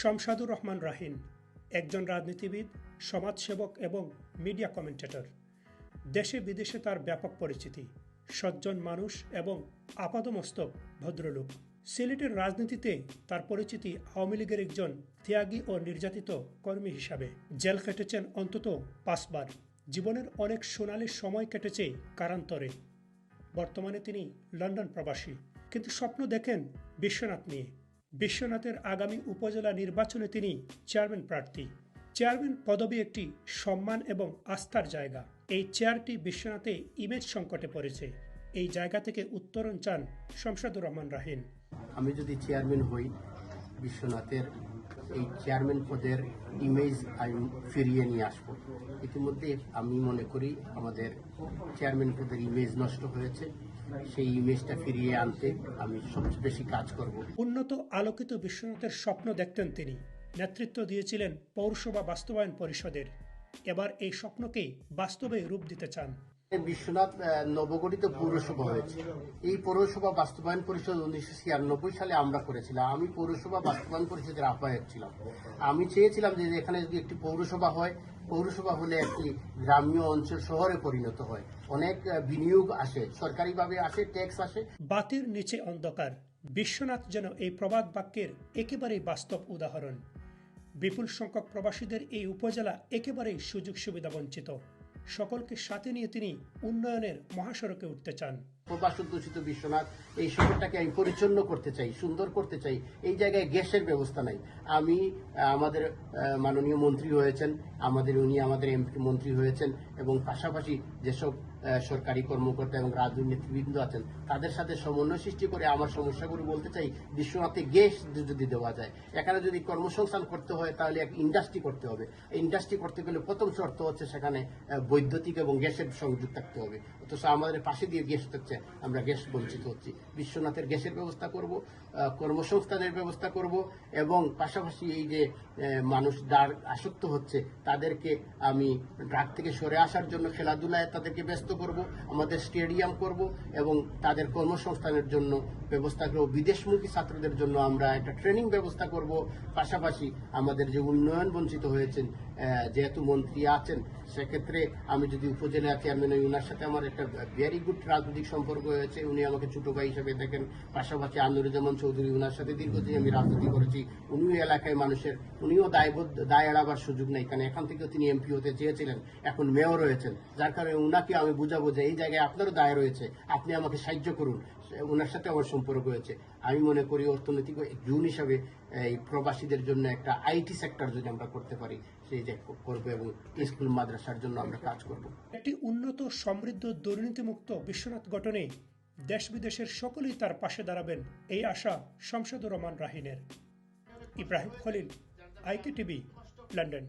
শামসাদুর রহমান রাহিন একজন রাজনীতিবিদ, সমাজসেবক এবং মিডিয়া কমেন্টেটর। দেশে বিদেশে তার ব্যাপক পরিচিতি, সজ্জন মানুষ এবং আপাদমস্তক ভদ্রলোক। সিলেটের রাজনীতিতে তার পরিচিতি আওয়ামী লীগের একজন ত্যাগী ও নির্যাতিত কর্মী হিসাবে। জেল কেটেছেন অন্তত 5 বার। জীবনের অনেক সোনালী সময় কেটেছে কারান্তরে। বর্তমানে তিনি লন্ডন প্রবাসী, কিন্তু স্বপ্ন দেখেন বিশ্বনাথ নিয়ে। বিশ্বনাথের আগামী উপজেলা নির্বাচনে তিনি চেয়ারম্যান প্রার্থী। চেয়ারম্যান পদবি একটি সম্মান এবং আস্থার জায়গা। এই চেয়ারটি বিশ্বনাথে ইমেজ সংকটে পড়েছে। এই জায়গা থেকে উত্তরণ চান শামসাদুর রহমান রাহিন। আমি যদি চেয়ারম্যান হই, বিশ্বনাথের এই চেয়ারম্যান পদের ইমেজ আমি ফিরিয়ে নিয়ে আসবো। ইতিমধ্যে আমি মনে করি আমাদের চেয়ারম্যান পদের ইমেজ নষ্ট হয়েছে। সেই ইমেজটা ফিরিয়ে আনতে আমি সবচেয়ে বেশি কাজ করব। উন্নত আলোকিত বিশ্বনাথের স্বপ্ন দেখতেন তিনি। নেতৃত্ব দিয়েছিলেন পৌরসভা বাস্তবায়ন পরিষদের। এবার এই স্বপ্নকে বাস্তবে রূপ দিতে চান। বিশ্বনাথ নবগঠিত পৌরসভা হয়েছে। এই পৌরসভা বাস্তবায়ন পরিষদ 1996 সালে আমরা করেছিলাম। আমি পৌরসভা বাস্তবায়ন পরিষদের আহ্বায়ক ছিলাম। আমি চেয়েছিলাম যে এখানে যদি একটি পৌরসভা হয়, পৌরসভা হলে একটি গ্রাম্য অঞ্চল শহরে পরিণত হয়। অনেক বিনিয়োগ আসে, সরকারিভাবে আসে, ট্যাক্স আসে। বাতির নিচে অন্ধকার। বিশ্বনাথ যেন এই প্রবাদ বাক্যের একেবারেই বাস্তব উদাহরণ। বিপুল সংখ্যক প্রবাসীদের এই উপজেলা একেবারেই সুযোগ সুবিধা বঞ্চিত। সকলকে সাথে নিয়ে তিনি উন্নয়নের মহাসড়কে উঠতে চান। প্রবাস অধ্যুষিত বিশ্বনাথ, এই শহরটাকে আমি পরিচ্ছন্ন করতে চাই, সুন্দর করতে চাই। এই জায়গায় গ্যাসের ব্যবস্থা নাই। আমি আমাদের মাননীয় মন্ত্রী হয়েছেন, উনি আমাদের এমপি মন্ত্রী হয়েছেন, এবং পাশাপাশি যেসব সরকারি কর্মকর্তা এবং রাজনীতিবৃন্দ আছেন তাদের সাথে সমন্বয় সৃষ্টি করে আমার সমস্যাগুলো বলতে চাই। বিশ্বনাথে গ্যাস যদি দেওয়া যায়, এখানে যদি কর্মসংস্থান করতে হয় তাহলে এক ইন্ডাস্ট্রি করতে হবে। ইন্ডাস্ট্রি করতে গেলে প্রথম শর্ত হচ্ছে সেখানে বৈদ্যুতিক এবং গ্যাসের সংযোগ থাকতে হবে। অথচ আমাদের পাশে দিয়ে গ্যাস থাকছে, আমরা গ্যাস বঞ্চিত হচ্ছি। বিশ্বনাথের গ্যাসের ব্যবস্থা করব, কর্মসংস্থানের ব্যবস্থা করব, এবং পাশাপাশি এই যে মানুষ দ্বার আসক্ত হচ্ছে তাদেরকে আমি ড্রাগ থেকে সরে আসার জন্য খেলাধুলায় তাদেরকে ব্যস্ত করব, আমাদের স্টেডিয়াম করব, এবং তাদের কর্মসংস্থানের জন্য ব্যবস্থা করব। বিদেশমুখী ছাত্রদের জন্য আমরা একটা ট্রেনিং ব্যবস্থা করব। পাশাপাশি আমাদের যে উন্নয়ন বঞ্চিত হয়েছেন, যেহেতু মন্ত্রী আছেন, সেক্ষেত্রে আমি যদি উপজেলা চেয়ারম্যান হই, উনার সাথে আমার একটা ভেরি গুড রাজনৈতিক সম্পর্ক হয়েছে। উনি আমাকে ছোট ভাই হিসেবে দেখেন। পাশাপাশি আনুরুজ্জামান চৌধুরী, উনার সাথে দীর্ঘদিন আমি রাজনীতি করেছি। উনিও এলাকায় মানুষের, উনিও দায় এড়াবার সুযোগ নেই, কারণ এখান থেকেও তিনি এমপি হতে চেয়েছিলেন, এখন মেয়র হয়েছেন। যার কারণে উনাকে আমি বুঝাবো যে এই জায়গায় আপনারও দায় রয়েছে, আপনি আমাকে সাহায্য করুন। ওনার সাথে আমার সম্পর্ক হয়েছে। আমি মনে করি অর্থনৈতিক জোন হিসাবে এই প্রবাসীদের জন্য একটা আইটি সেক্টর যদি আমরা করতে পারি, সেই যে করবো, এবং স্কুল মাদ্রাসার জন্য আমরা কাজ করব। একটি উন্নত, সমৃদ্ধ, দুর্নীতিমুক্ত বিশ্বনাথ গঠনে দেশ বিদেশের সকলেই তার পাশে দাঁড়াবেন, এই আশা শামসাদুর রহমান রাহিনের। Ibrahim Khalil, IK TV, London.